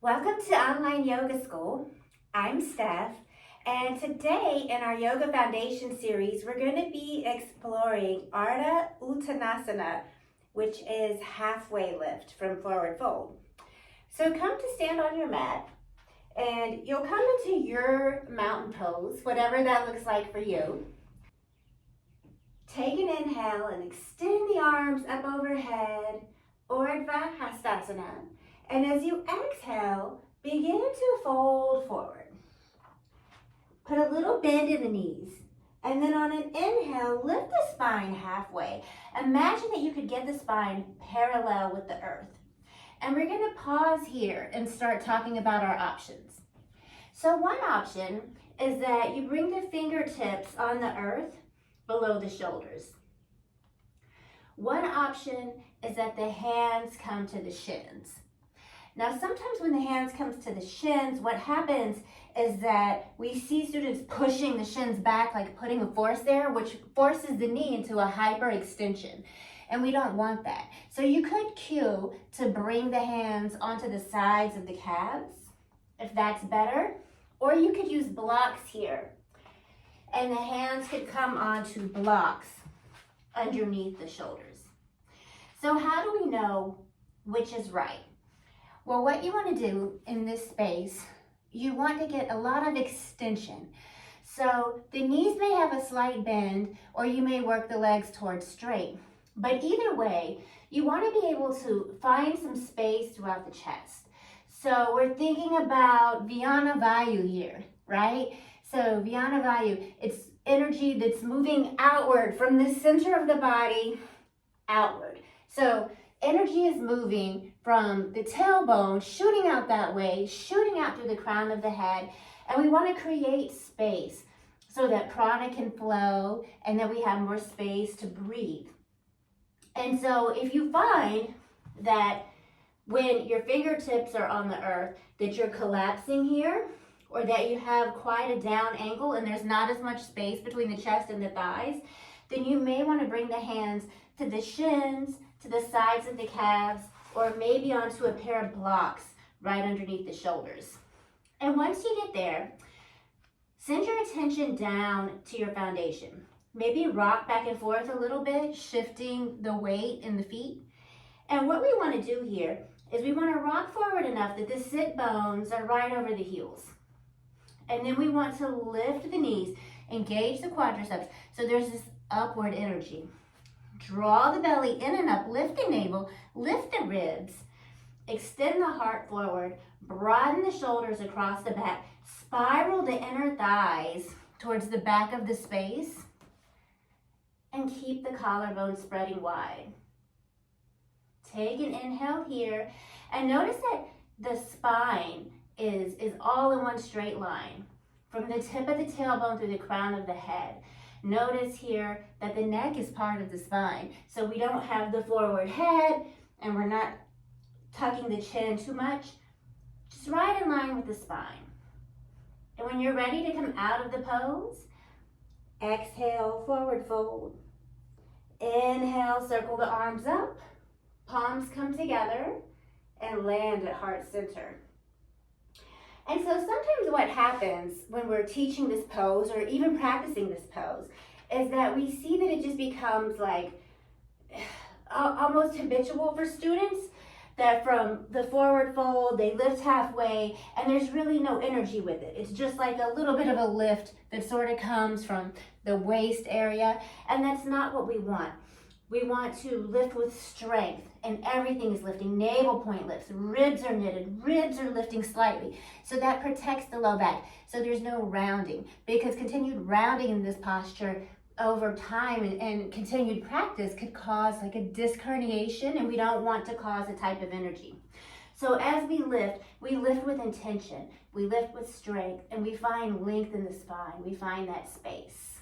Welcome to Online Yoga School. I'm Steph, and today in our Yoga Foundation series, we're going to be exploring Ardha Uttanasana, which is halfway lift from forward fold. So come to stand on your mat, and you'll come into your mountain pose, whatever that looks like for you. Take an inhale and extend the arms up overhead, Ardha Uttanasana. And as you exhale, begin to fold forward. Put a little bend in the knees. And then on an inhale, lift the spine halfway. Imagine that you could get the spine parallel with the earth. And we're going to pause here and start talking about our options. So one option is that you bring the fingertips on the earth below the shoulders. One option is that the hands come to the shins. Now, sometimes when the hands comes to the shins, what happens is that we see students pushing the shins back, like putting a force there, which forces the knee into a hyperextension. And we don't want that. So you could cue to bring the hands onto the sides of the calves, if that's better. Or you could use blocks here. And the hands could come onto blocks underneath the shoulders. So how do we know which is right? Well, what you want to do in this space, you want to get a lot of extension. So the knees may have a slight bend, or you may work the legs towards straight. But either way, you want to be able to find some space throughout the chest. So we're thinking about Vyana Vayu here, right? So Vyana Vayu, it's energy that's moving outward from the center of the body outward. So energy is moving from the tailbone, shooting out that way, shooting out through the crown of the head. And we want to create space so that prana can flow and that we have more space to breathe. And so if you find that when your fingertips are on the earth, that you're collapsing here, or that you have quite a down angle and there's not as much space between the chest and the thighs, then you may want to bring the hands to the shins, to the sides of the calves, or maybe onto a pair of blocks right underneath the shoulders. And once you get there, send your attention down to your foundation. Maybe rock back and forth a little bit, shifting the weight in the feet. And what we want to do here is we want to rock forward enough that the sit bones are right over the heels. And then we want to lift the knees, engage the quadriceps, so there's this upward energy. Draw the belly in and up, lift the navel, lift the ribs, extend the heart forward, broaden the shoulders across the back, spiral the inner thighs towards the back of the space, and keep the collarbone spreading wide. Take an inhale here, and notice that the spine is all in one straight line, from the tip of the tailbone through the crown of the head. Notice here that the neck is part of the spine. So we don't have the forward head and we're not tucking the chin too much. Just right in line with the spine. And when you're ready to come out of the pose, exhale, forward fold. Inhale, circle the arms up. Palms come together and land at heart center. And so sometimes what happens when we're teaching this pose or even practicing this pose is that we see that it just becomes like almost habitual for students, that from the forward fold, they lift halfway and there's really no energy with it. It's just like a little bit of a lift that sort of comes from the waist area, and that's not what we want. We want to lift with strength, and everything is lifting. Navel point lifts, ribs are knitted, ribs are lifting slightly. So that protects the low back. So there's no rounding, because continued rounding in this posture over time and continued practice could cause like a disc herniation, and we don't want to cause a type of energy. So as we lift with intention, we lift with strength, and we find length in the spine. We find that space.